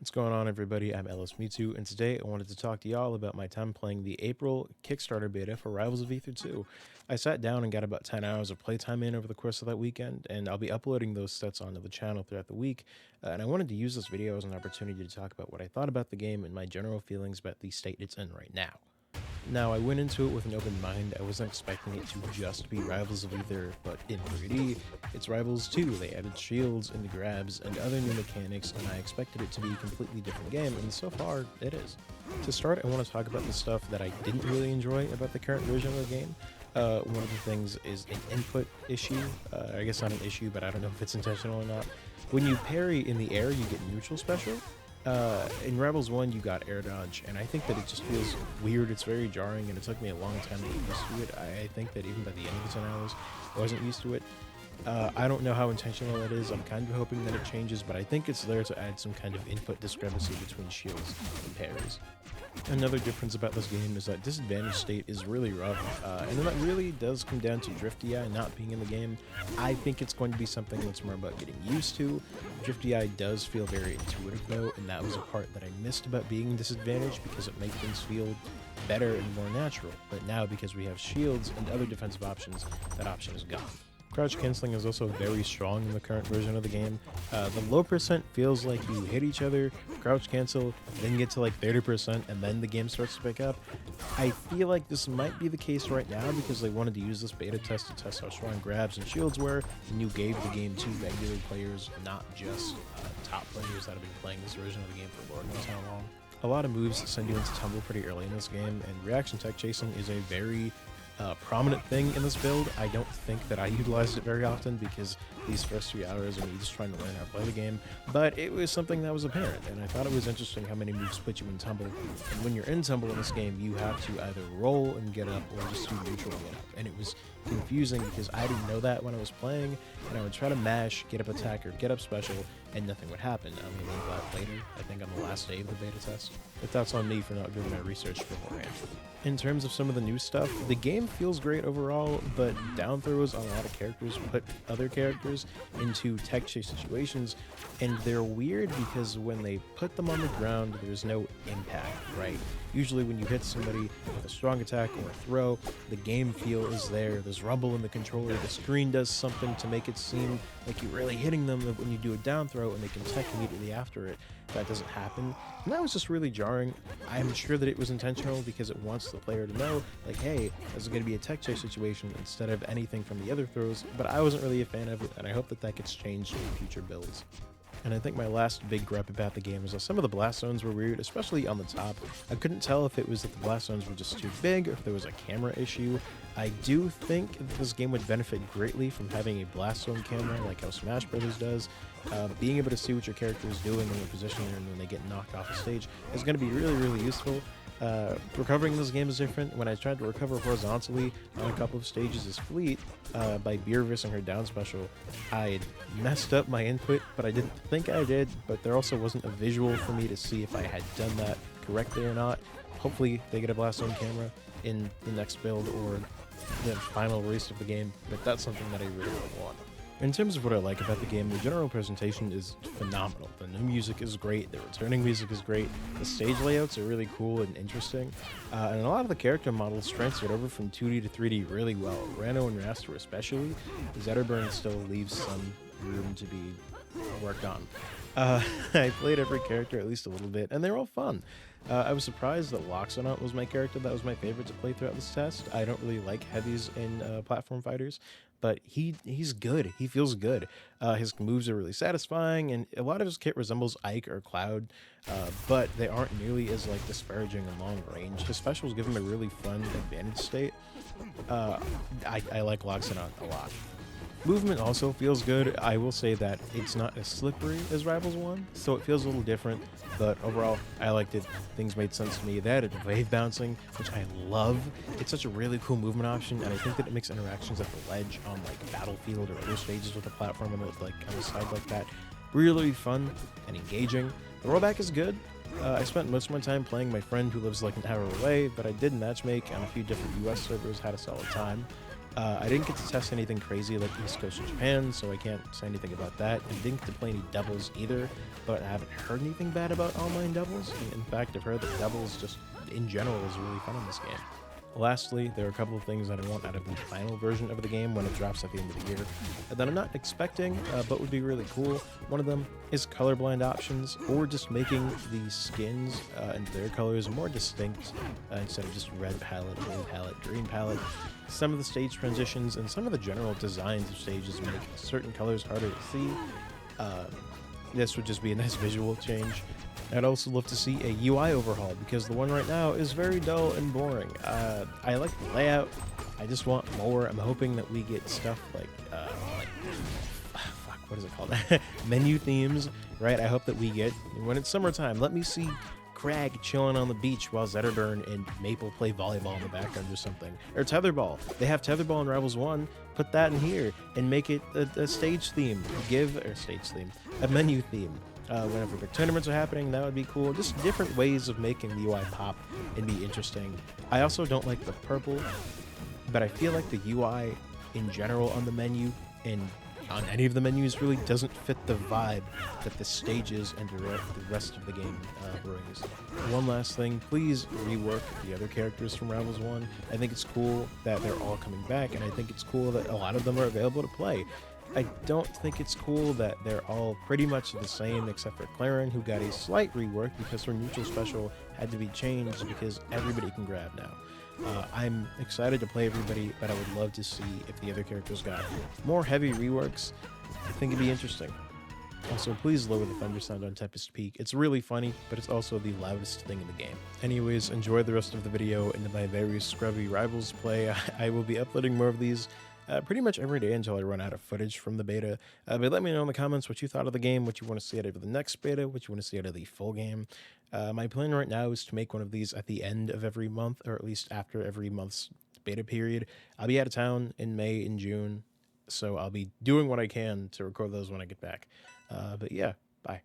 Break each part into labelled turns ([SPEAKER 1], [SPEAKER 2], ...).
[SPEAKER 1] What's going on, everybody? I'm Ellis Mewtwo, and today I wanted to talk to y'all about my time playing the April Kickstarter beta for Rivals of Aether 2. I sat down and got about 10 hours of playtime in over the course of that weekend, and I'll be uploading those sets onto the channel throughout the week, and I wanted to use this video as an opportunity to talk about what I thought about the game and my general feelings about the state it's in right now. Now, I went into it with an open mind. I wasn't expecting it to just be Rivals of Aether, but in 3D, it's Rivals 2. They added shields and grabs and other new mechanics, and I expected it to be a completely different game, and so far, it is. To start, I want to talk about the stuff that I didn't really enjoy about the current version of the game. One of the things is an input issue. I guess not an issue, but I don't know if it's intentional or not. When you parry in the air, you get neutral special. In Rebels 1, you got air dodge, and I think that it just feels weird. It's very jarring, and it took me a long time to get used to it. I think that even by the end of the 10 hours, I wasn't used to it. I don't know how intentional that is. I'm kind of hoping that it changes, but I think it's there to add some kind of input discrepancy between shields and parries. Another difference about this game is that disadvantage state is really rough, and that really does come down to Drifty Eye not being in the game. I think it's going to be something that's more about getting used to. Drifty Eye does feel very intuitive though, and that was a part that I missed about being in disadvantage because it made things feel better and more natural. But now, because we have shields and other defensive options, that option is gone. Crouch canceling is also very strong in the current version of the game. The low percent feels like you hit each other, crouch cancel, then get to like 30%, and then the game starts to pick up. I feel like this might be the case right now because they wanted to use this beta test to test how strong grabs and shields were, and you gave the game to regular players, not just top players that have been playing this version of the game for Lord knows how long. A lot of moves send you into tumble pretty early in this game, and reaction tech chasing is a very prominent thing in this build. I don't think that I utilized it very often because these first 3 hours are me just trying to learn how to play the game, but it was something that was apparent, and I thought it was interesting how many moves put you in tumble. And when you're in tumble in this game, you have to either roll and get up or just do neutral and get up, and it was confusing because I didn't know that when I was playing, and I would try to mash, get up attack, or get up special, and nothing would happen. I'm gonna learn that later, I think on the last day of the beta test, but that's on me for not doing my research beforehand. In terms of some of the new stuff, the game feels great overall, but down throws on a lot of characters put other characters into tech chase situations, and they're weird because when they put them on the ground, there's no impact, right? Usually when you hit somebody with a strong attack or a throw, the game feel is there, there's rumble in the controller, the screen does something to make it seem like you're really hitting them. When you do a down throw and they can tech immediately after it, that doesn't happen. And that was just really jarring. I'm sure that it was intentional because it wants the player to know, like, hey, this is going to be a tech chase situation instead of anything from the other throws, but I wasn't really a fan of it, and I hope that that gets changed in future builds. And I think my last big gripe about the game is that some of the blast zones were weird, especially on the top. I couldn't tell if it was that the blast zones were just too big or if there was a camera issue. I do think that this game would benefit greatly from having a blast zone camera like how Smash Brothers does. Being able to see what your character is doing and the position they're in when they get knocked off the stage is going to be really, really useful. Recovering this game is different. When I tried to recover horizontally on a couple of stages as Fleet by beer-versing her down special, I messed up my input, but I didn't think I did, but there also wasn't a visual for me to see if I had done that correctly or not. Hopefully they get a blast zone camera in the next build or the final release of the game, but that's something that I really want. In terms of what I like about the game, the general presentation is phenomenal. The new music is great, the returning music is great, the stage layouts are really cool and interesting, and a lot of the character models transferred over from 2D to 3D really well. Rano and Rastor especially. Zetterburn still leaves some room to be worked on. I played every character at least a little bit, and they're all fun. I was surprised that Loxonaut was my character that was my favorite to play throughout this test. I don't really like heavies in platform fighters, but he's good. He feels good. His moves are really satisfying, and a lot of his kit resembles Ike or Cloud, but they aren't nearly as like disparaging and long range. His specials give him a really fun advantage state. I like Loxonaut a lot. Movement also feels good. I will say that it's not as slippery as Rivals 1, so it feels a little different, but overall, I liked it. Things made sense to me. They added wave bouncing, which I love. It's such a really cool movement option, and I think that it makes interactions at the ledge on like Battlefield or other stages with the platform and like on the side like that really fun and engaging. The rollback is good. I spent most of my time playing my friend who lives like an hour away, but I did matchmake on a few different US servers, had a solid time. I didn't get to test anything crazy like East Coast of Japan, so I can't say anything about that. And didn't get to play any doubles either, but I haven't heard anything bad about online doubles. In fact, I've heard that doubles just in general is really fun in this game. Lastly, there are a couple of things that I want out of the final version of the game when it drops at the end of the year that I'm not expecting, but would be really cool. One of them is colorblind options, or just making the skins and their colors more distinct instead of just red palette, blue palette, green palette. Some of the stage transitions and some of the general designs of stages make certain colors harder to see. This would just be a nice visual change. I'd also love to see a UI overhaul, because the one right now is very dull and boring. I like the layout, I just want more. I'm hoping that we get stuff like fuck, what is it called? Menu themes, right? I hope that we get, when it's summertime, let me see Crag chilling on the beach while Zetterburn and Maple play volleyball in the background or something. Or tetherball. They have tetherball in Rivals 1. Put that in here and make it a stage theme. A menu theme. Whenever big tournaments are happening, that would be cool. Just different ways of making the UI pop and be interesting. I also don't like the purple, but I feel like the UI in general on the menu and on any of the menus really doesn't fit the vibe that the stages and the rest of the game brings. One last thing, please rework the other characters from Rivals 1. I think it's cool that they're all coming back, and I think it's cool that a lot of them are available to play. I don't think it's cool that they're all pretty much the same except for Claren, who got a slight rework because her neutral special had to be changed because everybody can grab now. I'm excited to play everybody, but I would love to see if the other characters got more heavy reworks. I think it'd be interesting. Also, please lower the thunder sound on Tempest Peak. It's really funny, but it's also the loudest thing in the game. Anyways, enjoy the rest of the video and my very scrubby Rivals play. I will be uploading more of these pretty much every day until I run out of footage from the beta. But let me know in the comments what you thought of the game, what you want to see out of the next beta, what you want to see out of the full game. My plan right now is to make one of these at the end of every month, or at least after every month's beta period. I'll be out of town in May and June, so I'll be doing what I can to record those when I get back. But yeah, bye.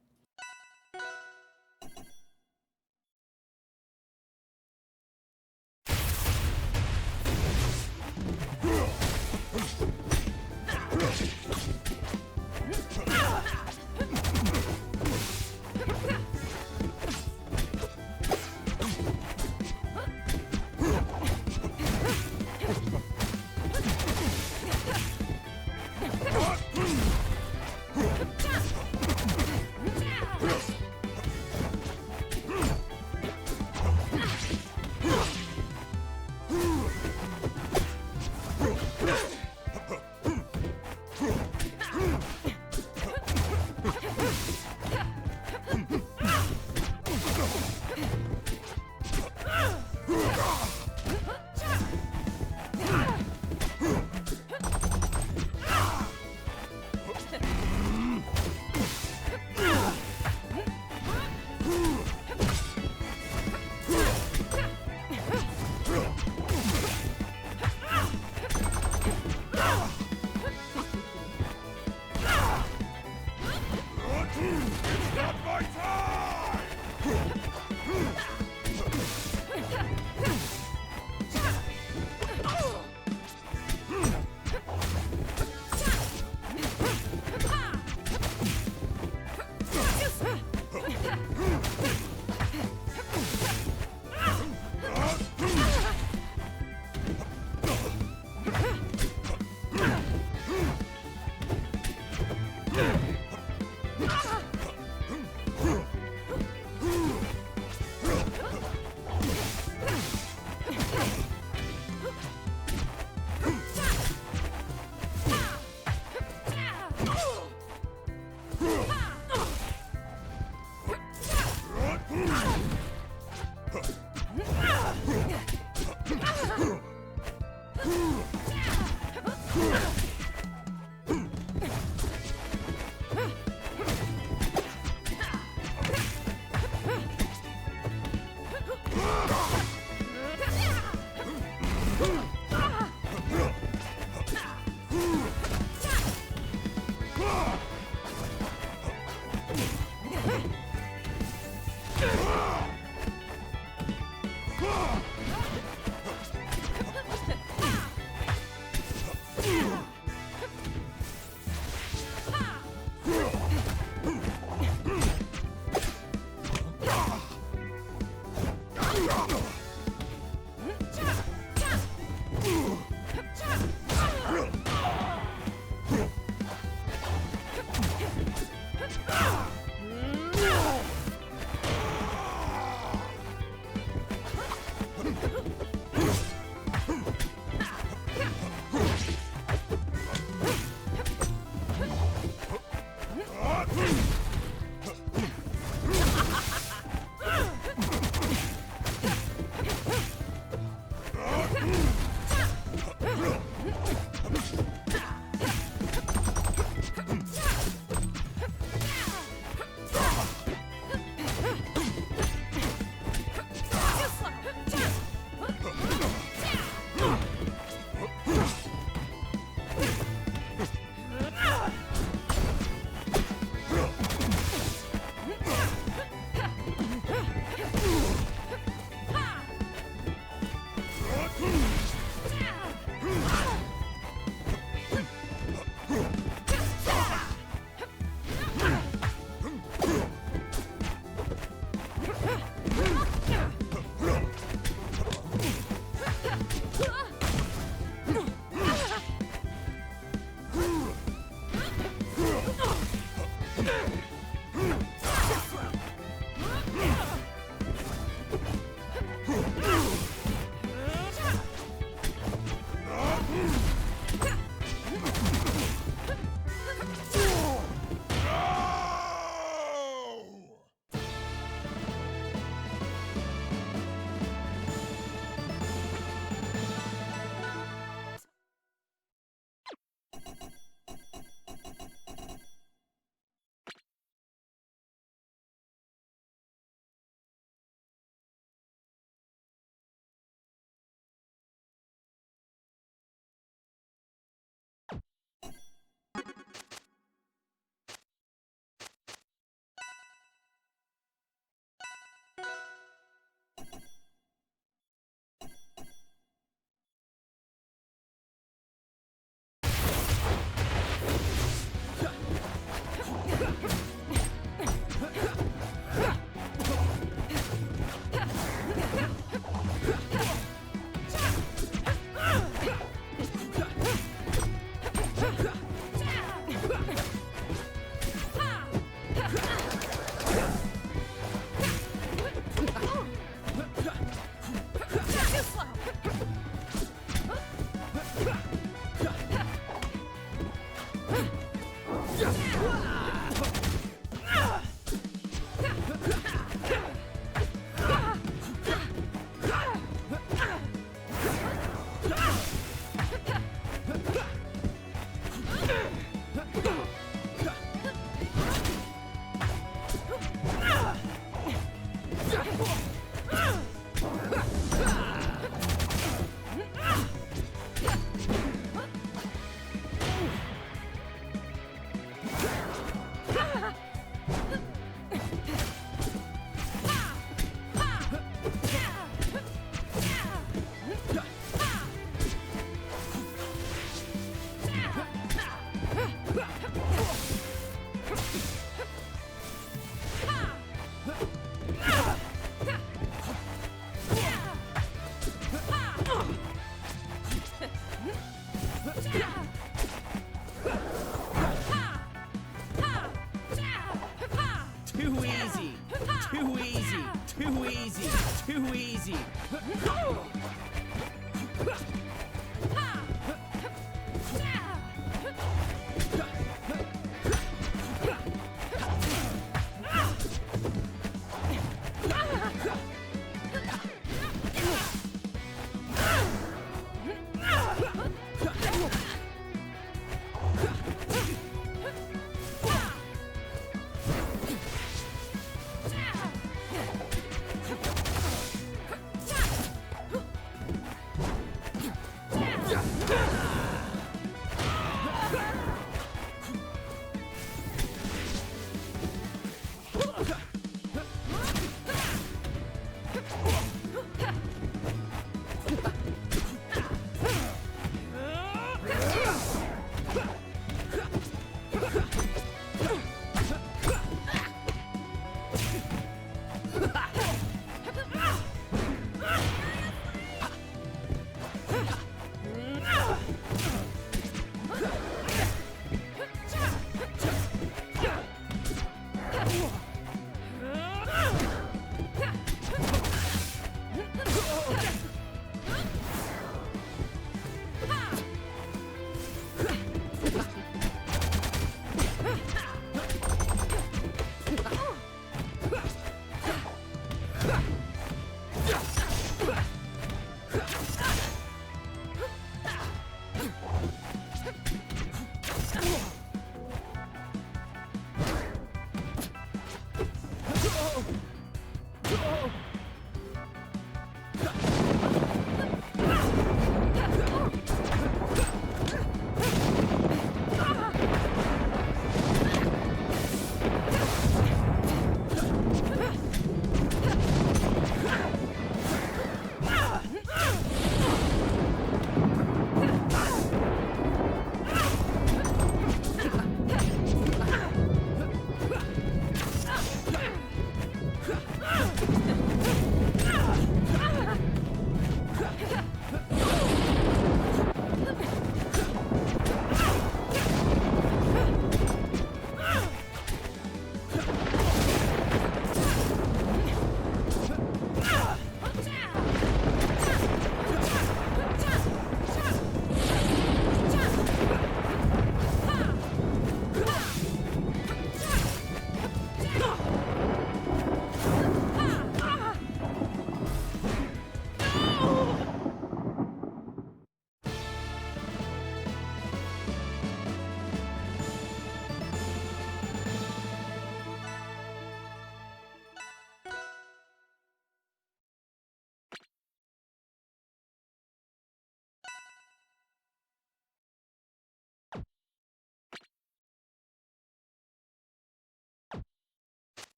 [SPEAKER 2] easy! Too easy! Too easy!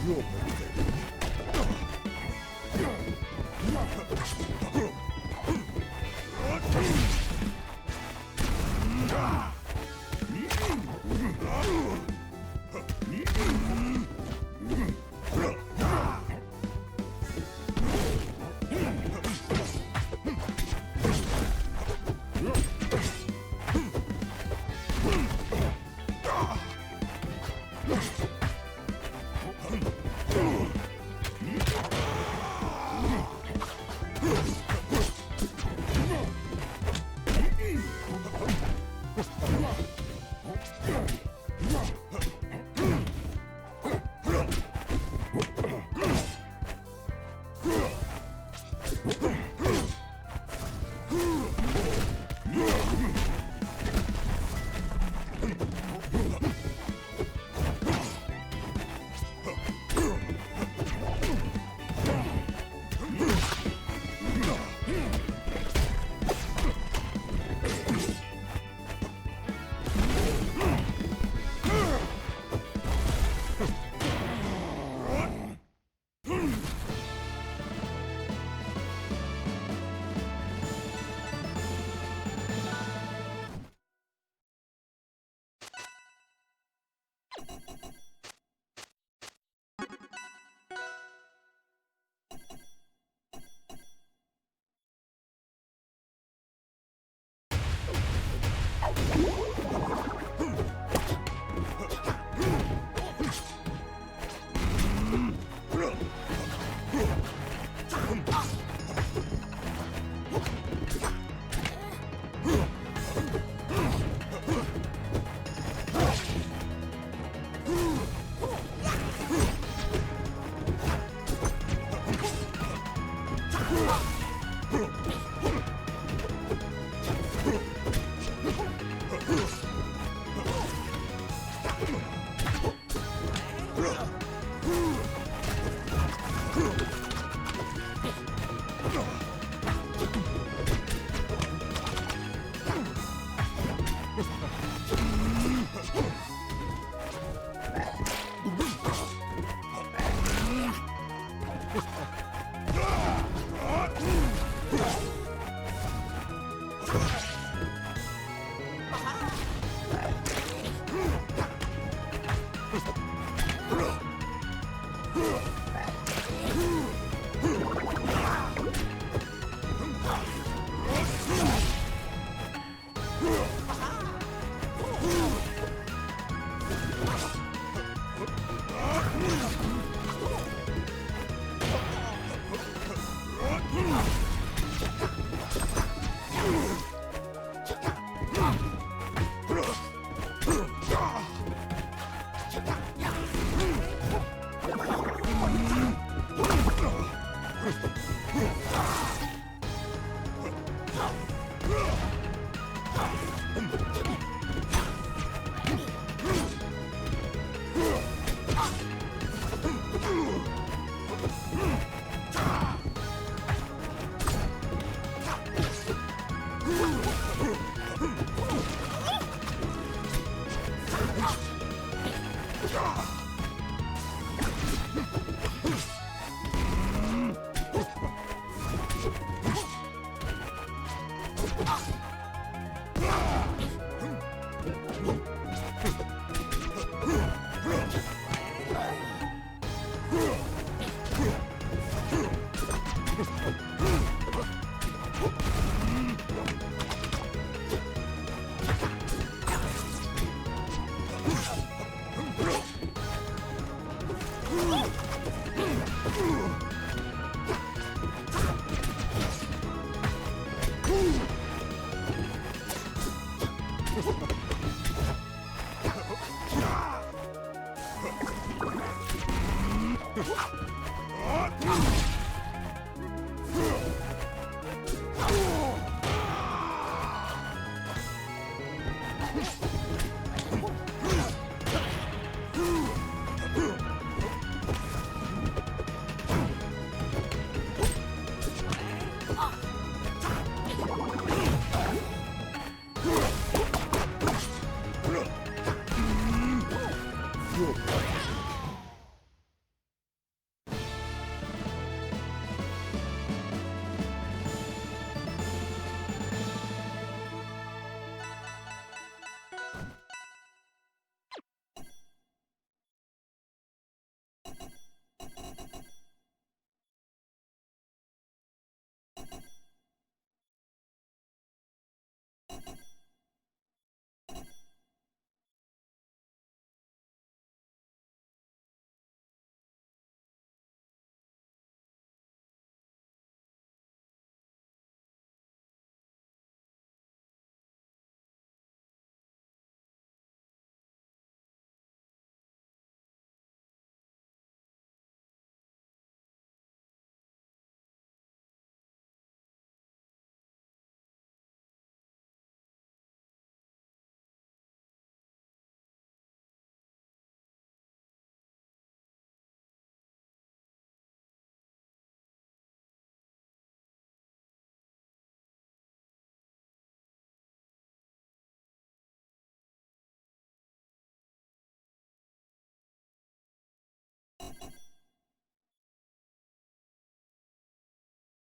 [SPEAKER 3] Good.